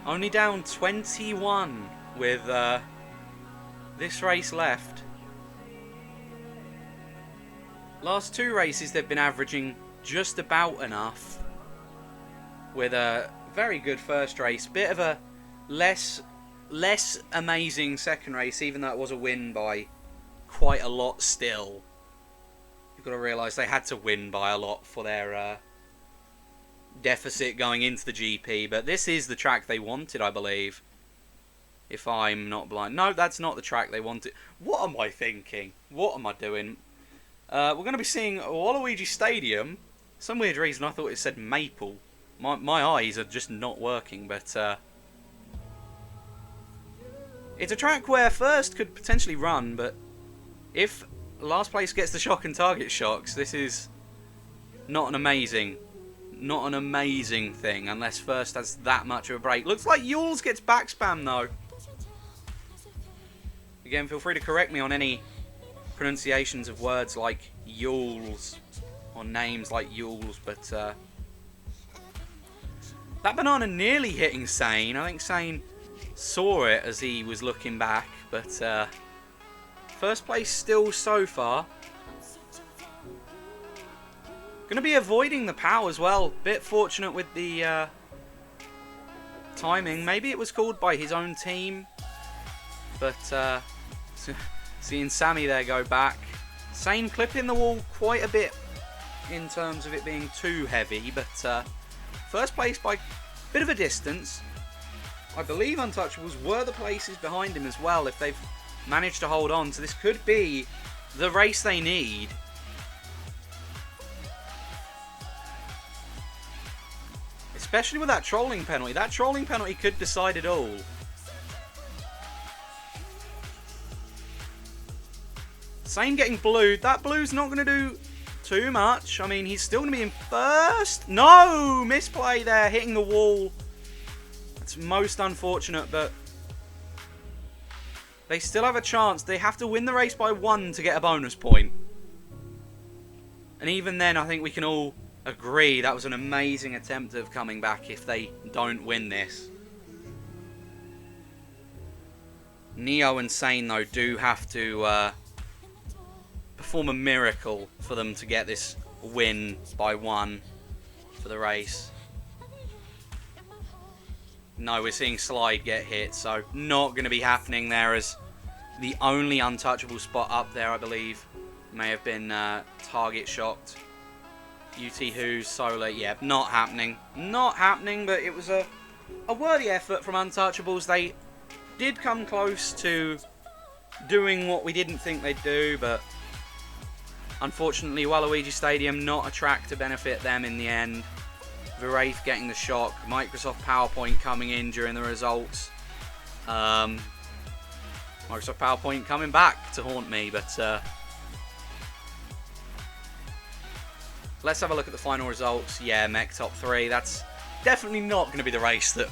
Only down 21 with this race left. Last 2 races they've been averaging just about enough, with a very good first race, bit of a less amazing second race, even though it was a win by quite a lot still. You've got to realise they had to win by a lot for their deficit going into the GP, but this is the track they wanted, I believe, if I'm not blind. No, that's not the track they wanted. What am I thinking? What am I doing? We're going to be seeing Waluigi Stadium. For some weird reason I thought it said Maple. My eyes are just not working, but it's a track where first could potentially run, but if last place gets the shock and target shocks, this is not an amazing thing unless first has that much of a break. Looks like Yules gets back spam though. Again, feel free to correct me on any pronunciations of words like Yules or names like Yules, but that banana nearly hitting Sane. I think Sane saw it as he was looking back, but first place still so far. Going to be avoiding the POW as well. Bit fortunate with the timing. Maybe it was called by his own team, but seeing Sammy there go back. Sane clipping the wall quite a bit in terms of it being too heavy, but first place by a bit of a distance. I believe Untouchables were the places behind him as well if they've managed to hold on, so this could be the race they need. Especially with that trolling penalty. That trolling penalty could decide it all. Sane getting blued. That blue's not going to do too much. I mean, he's still going to be in first. No! Misplay there, hitting the wall. That's most unfortunate, but they still have a chance. They have to win the race by 1 to get a bonus point. And even then, I think we can all agree that was an amazing attempt of coming back if they don't win this. Neo and Sane, though, do have to perform a miracle for them to get this win by 1 for the race. No, we're seeing Slide get hit, so not going to be happening there, as the only untouchable spot up there, I believe, may have been target shocked. UT Who's Solar, yeah, not happening. Not happening, but it was a worthy effort from Untouchables. They did come close to doing what we didn't think they'd do, but unfortunately, Waluigi Stadium not a track to benefit them in the end. Wraith getting the shock, Microsoft PowerPoint coming in during the results. Microsoft PowerPoint coming back to haunt me, but let's have a look at the final results. Yeah, Mech top 3. That's definitely not going to be the race that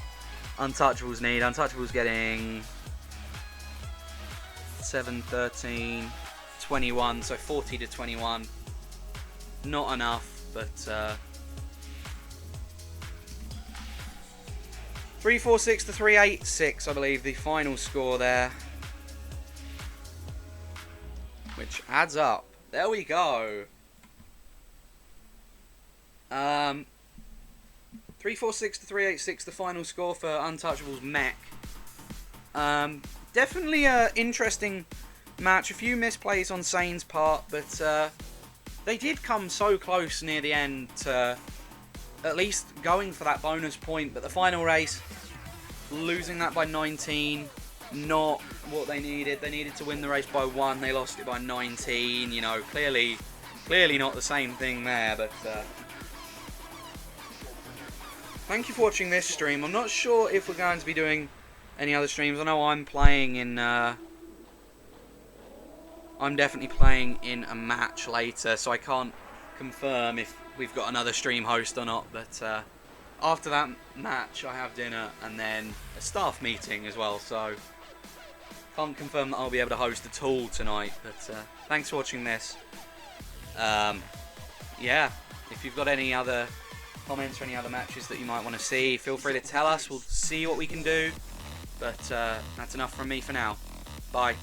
Untouchables need. Untouchables getting 7, 13, 21, so 40 to 21. Not enough, but 346 to 386, I believe, the final score there. Which adds up. There we go. 346 to 386, the final score for Untouchables Mech. Definitely an interesting match. A few misplays on Sane's part, but they did come so close near the end to at least going for that bonus point. But the final race, losing that by 19, not what they needed. They needed to win the race by 1. They lost it by 19. You know, clearly not the same thing there. But thank you for watching this stream. I'm not sure if we're going to be doing any other streams. I know I'm playing in... I'm definitely playing in a match later, so I can't confirm if we've got another stream host or not. But after that match, I have dinner and then a staff meeting as well, so can't confirm that I'll be able to host at all tonight. But thanks for watching this. Yeah, if you've got any other comments or any other matches that you might want to see, feel free to tell us. We'll see what we can do. But that's enough from me for now. Bye.